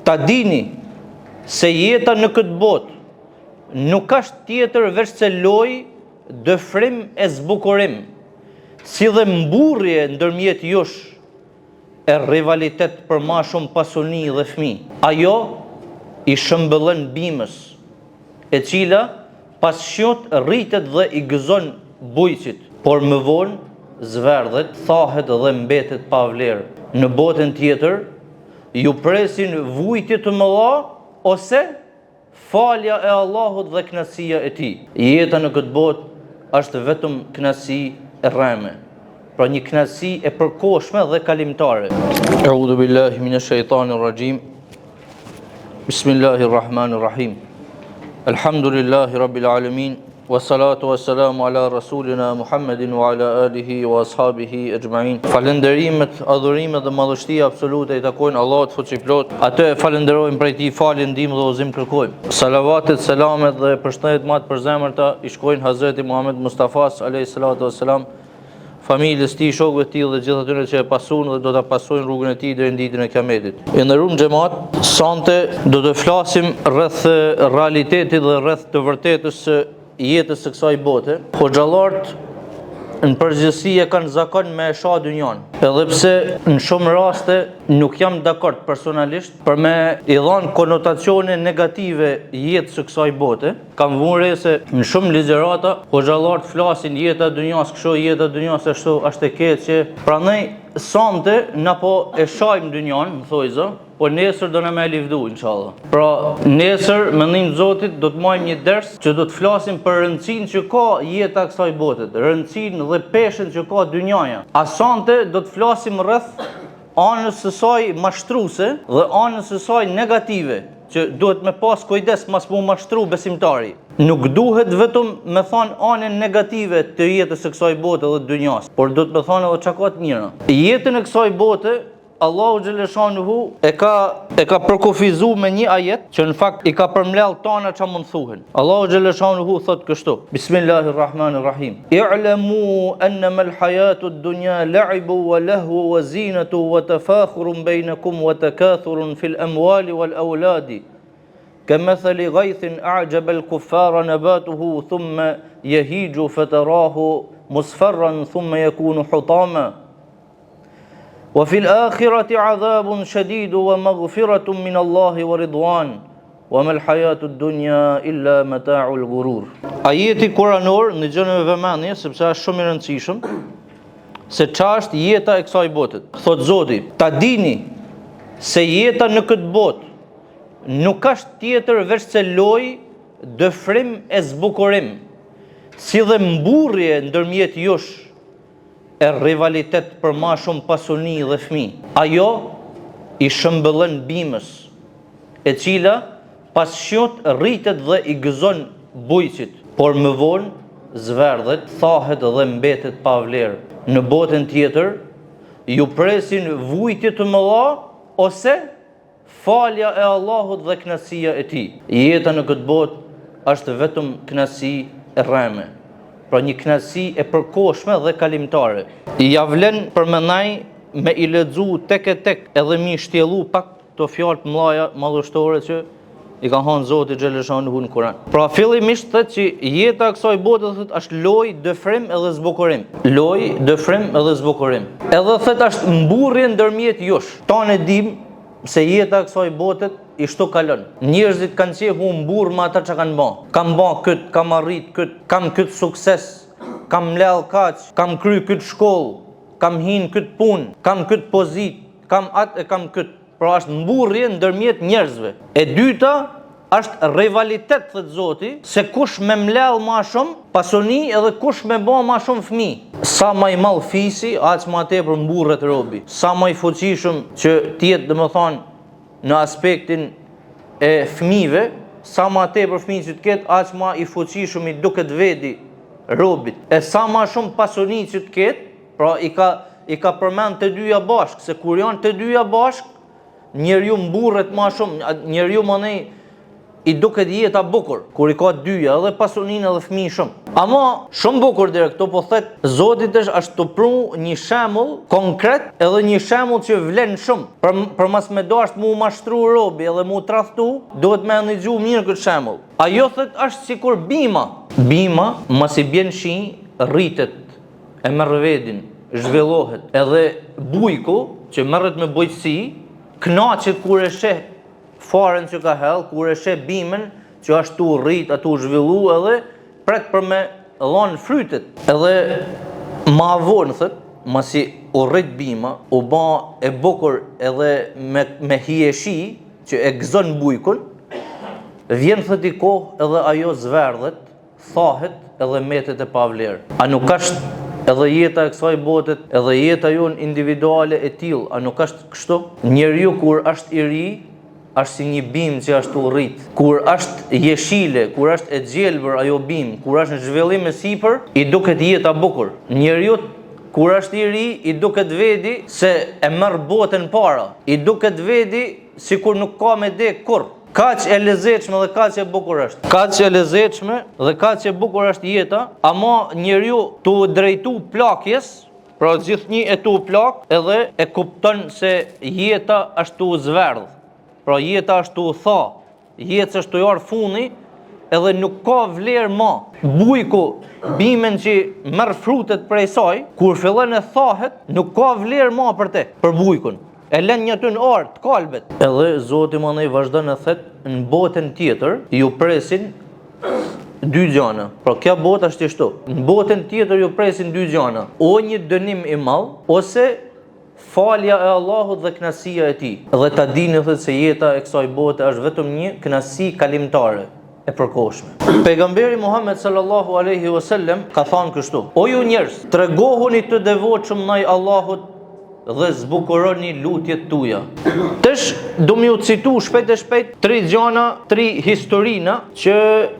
ta dini se jeta në këtë botë nuk është tjetër veç se lojë, dëfrim e zbukurim, si dhe mburrje ndërmjet jush e rivalitet për ma shumë pasuni dhe fëmijë. Ajo i shëmbëllën bimës, e cila pas shjot rritet dhe i gëzon bujqit, por më vonë zverdhet, thahet dhe mbetet pa vlerë. Në botën tjetër, ju presin vujtje të mëdha ose falja e Allahut dhe kënaqësia e tij. Jeta në këtë botë është vetëm kënaqësi e rreme, pra një kënaqësi e përkohshme dhe kalimtare. A'udhu billahi minash shaitanir rajim. Bismillahirrahmanirrahim. Alhamdulillahi rabbil alamin. Wassalatu wassalamu ala rasulina Muhammedin wa ala alihi wa ashabihi ajma'in. Falënderimet, adhurimet dhe madhështia absolute i takojnë Allahut fuqiplot. Atë e falenderojmë prej tij falje, ndihmë dhe udhëzim kërkojmë. Salavatet, selamet dhe përshëndetjet më të përzemërta i shkojnë Hazreti Muhammed Mustafas alayhi salatu wassalam, familjes tij, shokëve të tij dhe gjithë atyre që e pasuan dhe do ta pasojnë rrugën e tij deri në ditën e Kiametit. E nderuar xhamat, sonte do të flasim rreth realitetit dhe rreth të vërtetës së jetës së kësaj bote. Hoxhallarët në përgjithësi e kanë zakon me e shoh dynjan, edhe pse në shumë raste nuk jam dakord personalisht për me i dhënë konotacione negative jetës së kësaj bote. Kam vënë se në shumë ligjërata hoxhallarët flasin jeta e dynjas, kështu jeta e dynjas është e keqe. Prandaj sonte na po e shohim dynjan, më thojza, po nesër do na me livdu, inshallah. Pra, nesër, mendim Zotit, do të marrim një ders që do të flasim për rëndësinë që ka jeta e kësaj bote, rëndësinë dhe peshën që ka dynjaja. Asante do të flasim rreth anës së saj mashtruese dhe anës së saj negative, që duhet me pas kujdes mas mu mashtru besimtari. Nuk duhet vetëm me thonë anën negative të jetës së kësaj bote dhe dynjas, por do të me thonë edhe çka ka të mira. Jetën e kësaj bote Allahu xhaleshanuhu e ka përkufizu me një ajet që në fakt i ka përmlell tana që mund thuhen. Allahu xhaleshanuhu thot kështu: Bismillahirrahmanirrahim. I'lamu annama al-hayatu ad-dunya la'ibu wa lahu wa zinatu wa tafakhurun bainakum wa takathurun fil amwali wal awladi. Kamathali ghaythin a'jaba al-kuffara nabatuhu thumma yahiju fatarahu musfarran thumma yakunu hutama. وفي الآخرة عذاب شديد ومغفرة من الله ورضوان وما الحياة الدنيا إلا متاع الغرور. Ajeti kuranor në gjënë me vëmendje sepse është shumë i rëndësishëm se çfarë është jeta e kësaj bote. Thot Zoti, ta dini se jeta në këtë botë nuk është tjetër veç se lojë, dëfrim e zbukurim, si dhe mburrje ndërmjet jush e rivalitet për ma shumë pasuni dhe fëmijë. Ajo i shëmbëllën bimës, e cila pas shjot rritet dhe i gëzon bujqit, por më vonë zverdhet, thahet dhe mbetet pa vlerë. Në botën tjetër, ju presin vujtje të mëdha ose falja e Allahut dhe kënaqësia e tij. Jeta në këtë botë është vetëm kënaqësi e rreme, pra një kënaqësi e përkohshme dhe kalimtare. Ja vlen për mënaj me i lexu tek e tek edhe mi shtjellu pak të fjalë të mëdha madhështore që i ka thënë Zoti xhaleshanuhu në Kur'an. Pra fillimisht thotë që jeta e kësaj bote thotë është lojë, dëfrim edhe zbukurim. Lojë, dëfrim edhe zbukurim. Edhe thotë është mburrje ndërmjet jush. Tanë dim se jeta e kësaj bote i shto kalon. Njerëzit kanë qenë mburr me ata që kanë bën. Kam bën kët, kam arrit kët, kam kët sukses, kam mlell kaq, kam kry kët shkollë, kam hin kët punë, kam kët pozit, kam atë e kam kët. Pra është mburrje ndërmjet njerëzve. E dyta është rivalitet, thot Zoti, se kush me mlell më shumë pasuni edhe kush me bën më shumë fëmijë. Sa më i madh fisi, aq më tepër mburret robi. Sa më i fuqishëm që të jetë, domethënë, në aspektin e fëmijëve, sa më tepër fëmijë që të ketë, aq më i fuqishëm i duket vedi robit. E sa më shumë pasuni që të ketë, pra i ka përmend të dyja bashk, se kur janë të dyja bashk, njeriu mburret më shumë, njeriu më i duket jeta bukur, kur i ka dyja, edhe pasuninë edhe fëmijë shumë. Ama shumë bukur deri këto po thet Zoti është të pru një shembull konkret, edhe një shembull që vlen shumë. Për mas me dash mu mashtru robi edhe mu tradhtu, duhet me analizhu mirë këtë shembull. Ajo thet është sikur bima. Bima mas i bjen shi, rritet, e merr vedin, zhvillohet, edhe bujku që merret me bujqësi, kënaqet kur e sheh faren që ka hell, kur e sheh bimën që ashtu rrit, atu zhvillu edhe pret për me dhon frytet. Edhe ma vonë thët, masi u rrit bima, u ba e bukur edhe me hieshi që e gëzon bujkun, vjen thët i kohë edhe ajo zverdhet, thahet edhe metet e pavlerë. A nuk është edhe jeta e kësaj botet, edhe jeta jonë individuale e tillë, a nuk është kështu? Njeriu kur është i ri, është si një bimë që ashtu rrit. Kur është jeshile, kur është e gjelbër ajo bimë, kur është në zhvillim e sipër, i duket jeta bukur. Njeriu kur është i ri, i duket vedi se e merr botën para. I duket vedi sikur nuk ka me dek kurrë. Kaq e lezetshme dhe kaq e bukur është. Kaq e lezetshme dhe kaq e bukur është jeta, ama njeriu tu drejtu plakjes, pra gjithnjë e tu plak, edhe e kupton se jeta është tu zverdh. Pra jeta është tu tha, jeta është tu jar funi, edhe nuk ka vlerë ma. Bujku, bimen që merr frutet prej saj, kur fillon e thahet, nuk ka vlerë ma për te, për bujkun. E len një të në artë, kalbet. Edhe Zoti më vazhdon e thet, në botën tjetër, ju presin dy gjana. Pra kja botë është ishtu. Në botën tjetër ju presin dy gjana. O një dënim i madh, ose falja e Allahut dhe kënaqësia e tij. Dhe ta dini thët se jeta e kësaj bote është vetëm një kënaqësi kalimtare e përkohshme. Pejgamberi Muhammed sallallahu alaihi wasallam ka thënë kështu: O ju njerëz, tregohuni të devotshëm ndaj Allahut dhe zbukuroni lutjet tuaja. Tash do m'ju citu shpejt e shpejt 3 gjana, 3 historina që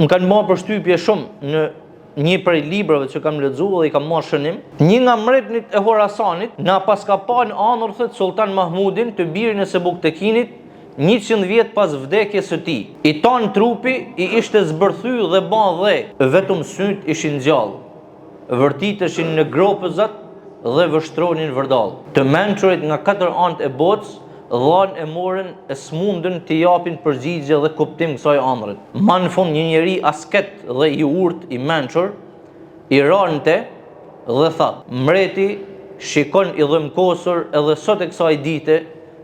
më kanë marrë përshtypje shumë në një prej librave që kam lexuar dhe i kam marrë shënim. Një nga mbretërit e Horasanit na paska pa në anër thët Sultan Mahmudin, të birin e Sebuktekinit, 100 vjet pas vdekjes së tij. I tan trupi i ishte zbërthy dhe ba dhe, vetëm syt ishin gjallë. Vërtiteshin në gropëzat dhe vështronin vërdall. Të mençurit nga 4 anët e botës, dhanë e morën e smundën të japin përgjigje dhe kuptim kësaj ëndrrit. Ma në fund një njeri asket dhe i urt i mençur, i rante dhe tha: mreti shikon i dhëmkosur edhe sot e kësaj dite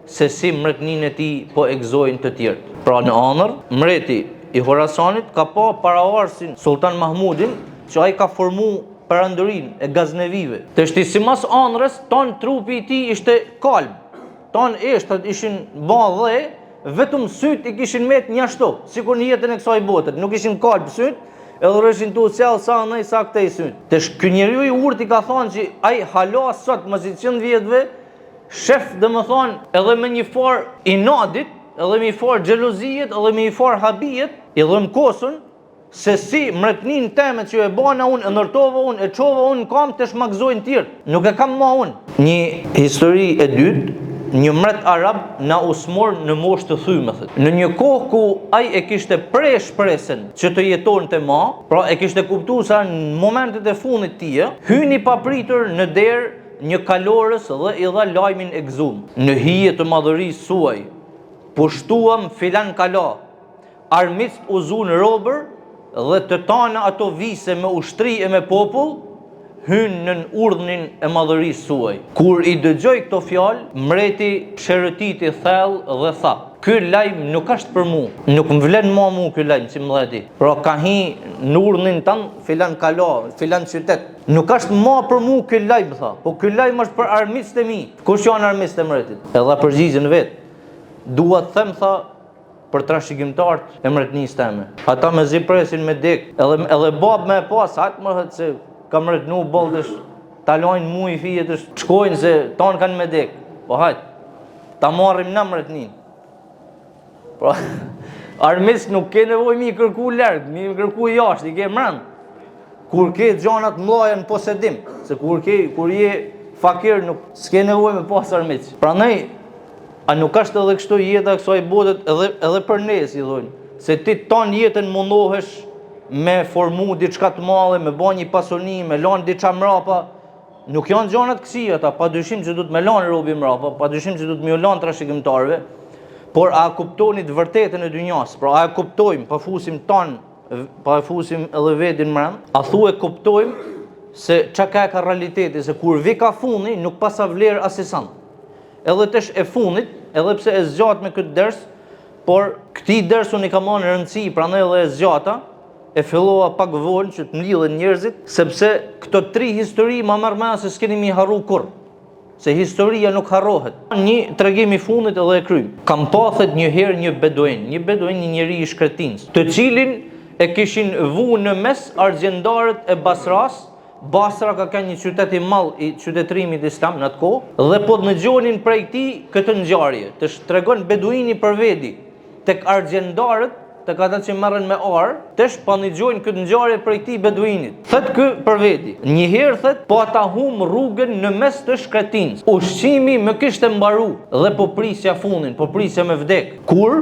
se si mretnin e tij po e gëzojnë të tjerët. Pra në ëndër, mreti i Horasanit ka pa paravarsin Sultan Mahmudin, që ai ka formu perandërin e Gaznevive. Të shti si mas anrës, ton trupi i tij ishte kalb. Ton eshtët ishin ba dhe, vetëm syt i kishin met një ashtu, sikur në jetën e kësaj botet. Nuk ishin kalb syt, edhe rëshin tu cellë sa nëj sa këtej syt. Të ky njeriu i urt i ka thonë që ai hala sot më si 100 vjetëve, shef dhe më thonë edhe me një far inadit, edhe me një far xhelozijet, edhe me një far habijet, i dhëmkosën, se si mretnin temet që e bana unë, e ndërtova unë, e qova unë kam të shmakzojnë tjerë. Nuk e kam ma unë. Një histori e dytë, një mret arab na usmor në moshë të thyme. Në një kohë ku ai e kishte shpresen që të jeton të ma, pra e kishte kuptu sa në momentet e fundit tije, hyni papritur në derë një kalorës dhe i dha lajmin e gëzum. Në hije të madhërisë suaj, pushtuam filan kala, armiqt u zun robër, dhe të tana ato vise me ushtri e me popull, hynë në urdhnin e madhërisë suaj. Kur i dëgjoj këto fjalë, mreti shërëtiti thellë dhe tha: ky lajm nuk është për mu, nuk më vlen ma mu ky lajm si mdheti. Pra ka hi në urdhnin tanë, filan kala, filan qytet. Nuk është ma për mu ky lajm, tha, po ky lajm është për armiqt e mi. Kush janë armiqt e mretit? Edhe përgjigjen vet. Dua të them, tha, për trashëgimtarët e mretnisë teme. Ata me zi presin me dek, edhe bab me pas, hajtë më hëtë se ka mretnu boldësh, ta lojnë mu i fijetësh, shkojnë se tanë kanë me dek. Po hajtë, ta marrim na mretnin. Pra, armis nuk ke nevoj mi kërku lërgë, mi kërku jashtë, i ke mrënd. Kur ke gjanat mlaja në posedim, se kur je fakir, nuk s'ke nevoj me pas armis. Pra nej, a nuk është edhe kështu jeta kësaj botet edhe për ne, si dhojnë. se ti ton jetën mundohesh me formu diçka të madhe, me bë një pasoni, me lanë diçka mrapa. Nuk janë gjanat këqija ata, padyshim që duhet me lanë robi mrapa, padyshim që duhet me lanë trashëgimtarëve, por a kuptoni të vërtetën e dynjas? Pra a e kuptojmë, pa fusim ton, pa e fusim edhe vetin mbrëm, a thuaj kuptojmë se çka ka realiteti, se kur vi ka fundi nuk pasa vlerë asisan. Edhe tash e fundit, edhe pse e zgjat me këtë ders, por këtij dersu unë kam marrë rëndësi, prandaj edhe e zgjata, e fillova pak vonë që të mlidhen njerëzit, sepse këto 3 histori ma merr mend se s'keni mi harru kurr. Se historia nuk harrohet. Një tregim i fundit edhe e kryjm. Kam pathet një herë një beduin, një njeri i shkretins, të cilin e kishin vu në mes argjendarët e Basras. Basra ka qenë një qytet i madh i qytetërimit islam në atë kohë, dhe po të dëgjonin prej tij këtë ngjarje. Të tregon beduini për veti tek argjendarët, tek ata që merren me arë, tash po dëgjojnë këtë ngjarje prej tij beduinit. Thet ky për veti. Një herë thet, po ata hum rrugën në mes të shkretins. Ushqimi më kishte mbaru dhe po prisja fundin, po prisja me vdek. Kur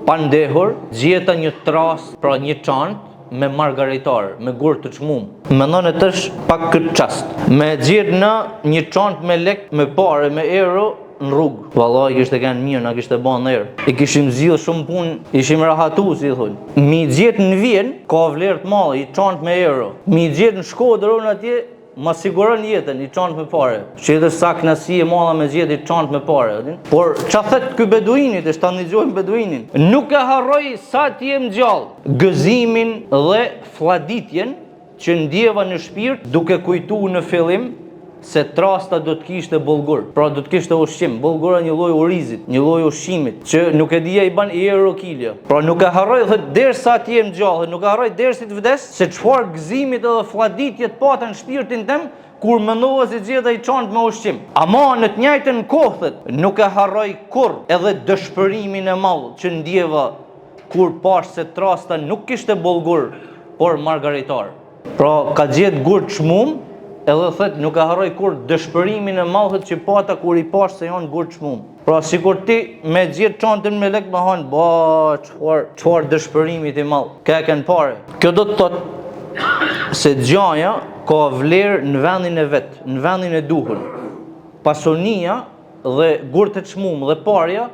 pa ndehur, gjeta një tras, pra një çantë me margaritar, me gur të çmum. Mendon e tash pak këtë çast. Me gjet në një çantë me lek, me parë, me euro në rrugë. Vallahi kishte kanë mirë, na kishte bën erë. I kishim zgjidhur shumë punë, ishim rahatu, si thonë. Mi gjet në Vjen, ka vlerë të madhe, i çantë me euro. Mi gjet në Shkodër unë atje, ma siguron jetën, i çantë me parë. Çetë sa knasi e madhe me gjet i çantë me parë. Por ç'a thet ky beduini, të shtan dëgjojmë beduinin. Nuk e harroj sa të jem gjallë, gëzimin dhe fladitjen që ndjeva në shpirt duke kujtuar në fillim se trasta do të kishte bollgur. Pra do të kishte ushqim. Bollgura një lloj urizit, një lloj ushqimit që nuk e dija i ban i euro kilja. Pra nuk e harroj thot derisa të jem gjallë, nuk e harroj derisa të vdes, se çfarë gëzimit edhe fladitje të pata në shpirtin tim kur mendova se gjeta i çantë me ushqim. Ama në të njëjtën kohë thot, nuk e harroj kurr edhe dëshpërimin e madh që ndjeva kur pash se trasta nuk kishte bollgur, por margaritar. Pra ka gjet gur çmum. Edhe thët, nuk e harroj kur dëshpërimin e madh që pata kur i pash se janë gur çmum. Pra sikur ti me gjet çantën me lek me han, çfarë dëshpërimit i madh. Ka kanë parë. Kjo do të thotë se gjaja ka vlerë në vendin e vet, në vendin e duhur. Pasonia dhe gur të çmum dhe parja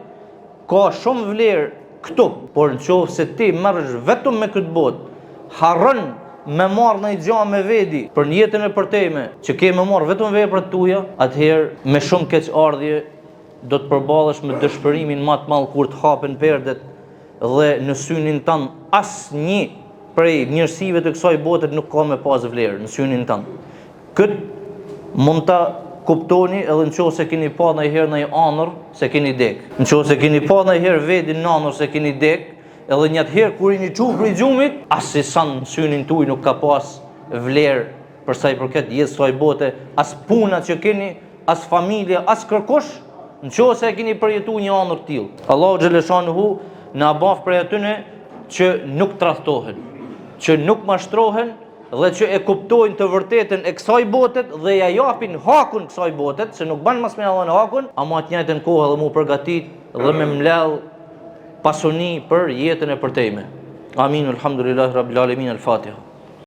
ka shumë vlerë këtu, por nëse ti merresh vetëm me këtë botë, harron me marrë në i gja me vedi për një jetën e përtejme që ke me marrë vetëm veprat tuja, atëherë me shumë keq ardhje do të përballesh me dëshpërimin më të madh kur të hapen perdet dhe në synin tënd asnjë prej njerësive të kësaj bote nuk ka me pas vlerë në synin tënd. Këtë mund ta kuptoni edhe nëse keni pa ndonjëherë në anër se keni dek. Nëse keni pa ndonjëherë vedin në anër se keni dek, edhe një herë kur i një çukur i gjumit, as si sa në synin tuaj nuk ka pas vlerë për sa i përket jetës së bote, as puna që keni, as familja, as kërkosh, nëse e keni përjetuar një anër të tillë. Allahu xhaleshanuhu na baf prej atyre që nuk tradhtohen, që nuk mashtrohen dhe që e kuptojnë të vërtetën e kësaj bote dhe ja japin hakun kësaj bote, se nuk ban mas me dhënë hakun, ama atë njëjtën kohë edhe mu përgatit dhe me mlell pasoni për jetën e përtejme. Amin, alhamdulillahi rabbil alamin, al-Fatiha.